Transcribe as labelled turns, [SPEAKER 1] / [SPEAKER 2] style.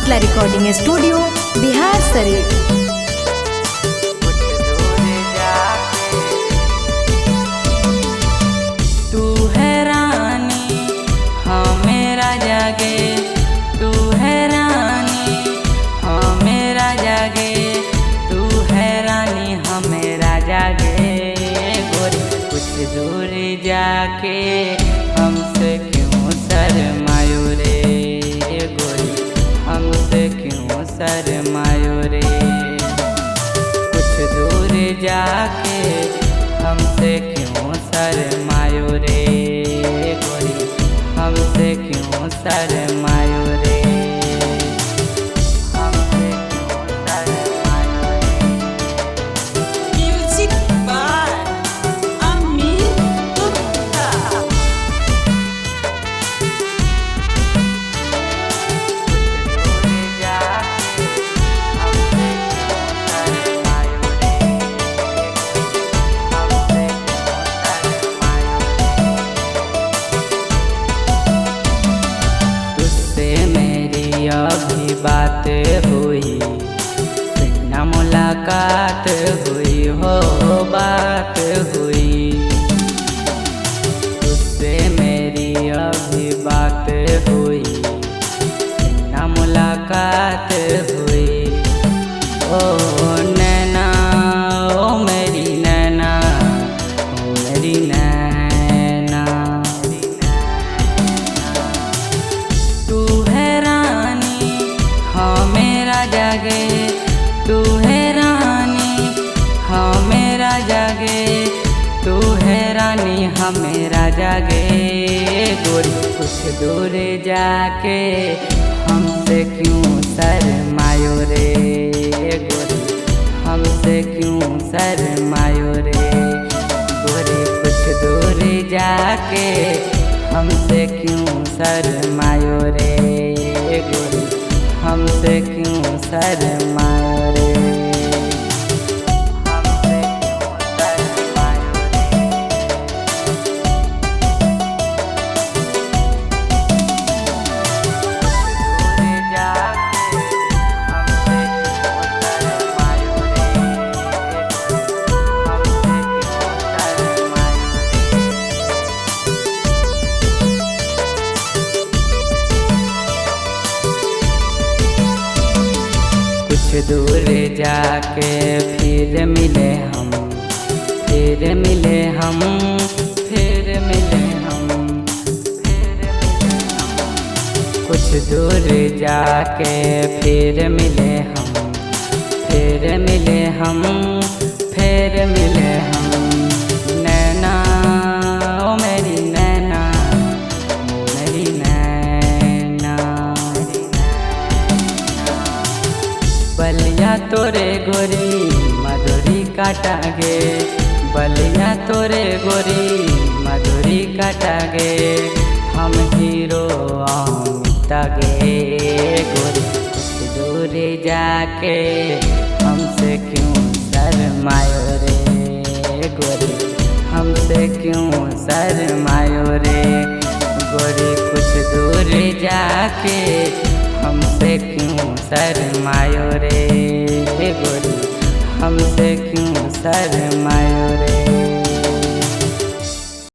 [SPEAKER 1] Shitala recording studio Bihar Sharif.
[SPEAKER 2] तू है रानी हाँ मेरा जागे, तू है रानी हाँ मेरा जागे, तू है रानी हाँ मेरा जागे। गोरी कुछ दूर जाके हमसे क्यों शर्मायो रे, गोरी हमसे क्यों शर्मायो रे। कुछ दूर जाके हमसे क्यों शर्मायो रे, गोरी हमसे क्यों शर्मायो रे, हमसे क्यों शर्मायो रे।
[SPEAKER 3] Music by Amit Gupta.
[SPEAKER 2] तुझसे मेरी अभी बात हुई, बिना मुलाकात हुई हो बात हुई। तुझसे मेरी अभी बात हुई, बिना मुलाकात हुई। ओ नैना ओ मेरी नैना, ओ मेरी नैना। तू है रानी हाँ मेरा जागे, तू है रानी हाँ मेरा जागे, तू है रानी हाँ मेरा जागे। गोरी कुछ दूर जाके हमसे क्यों शर्मायो रे, गोरी हमसे क्यों शर्मायो रे। गोरी कुछ दूर जाके हमसे क्यों शर्मायो रे, गोरी हमसे क्यों शर्मायो रे, हमसे क्यों शर्मायो रे। दूर जाके हमसे क्यों शर्मायो रे, हमसे क्यों शर्मायो रे। कुछ दूर जाके फिर मिले हम, फिर मिले हम, फिर मिले हम, फिर मिले हम। कुछ दूर जाके फिर मिले हम, फिर मिले हम, फिर मिले हम। नैना ओ मेरी नैना, ओ मेरी नैना। बलिया तोरे गोरी मधुरी काटागे, बलिया तोरे गोरी मधुरी काटागे। हम हीरो अमितागे, गोरी कुछ दूर जाके हमसे क्यों शर्मायो रे, गोरी हमसे क्यों शर्मायो रे। गोरी कुछ दूर जाके हमसे क्यों शर्मायो रे, गोरी हमसे क्यों शर्मायो रे।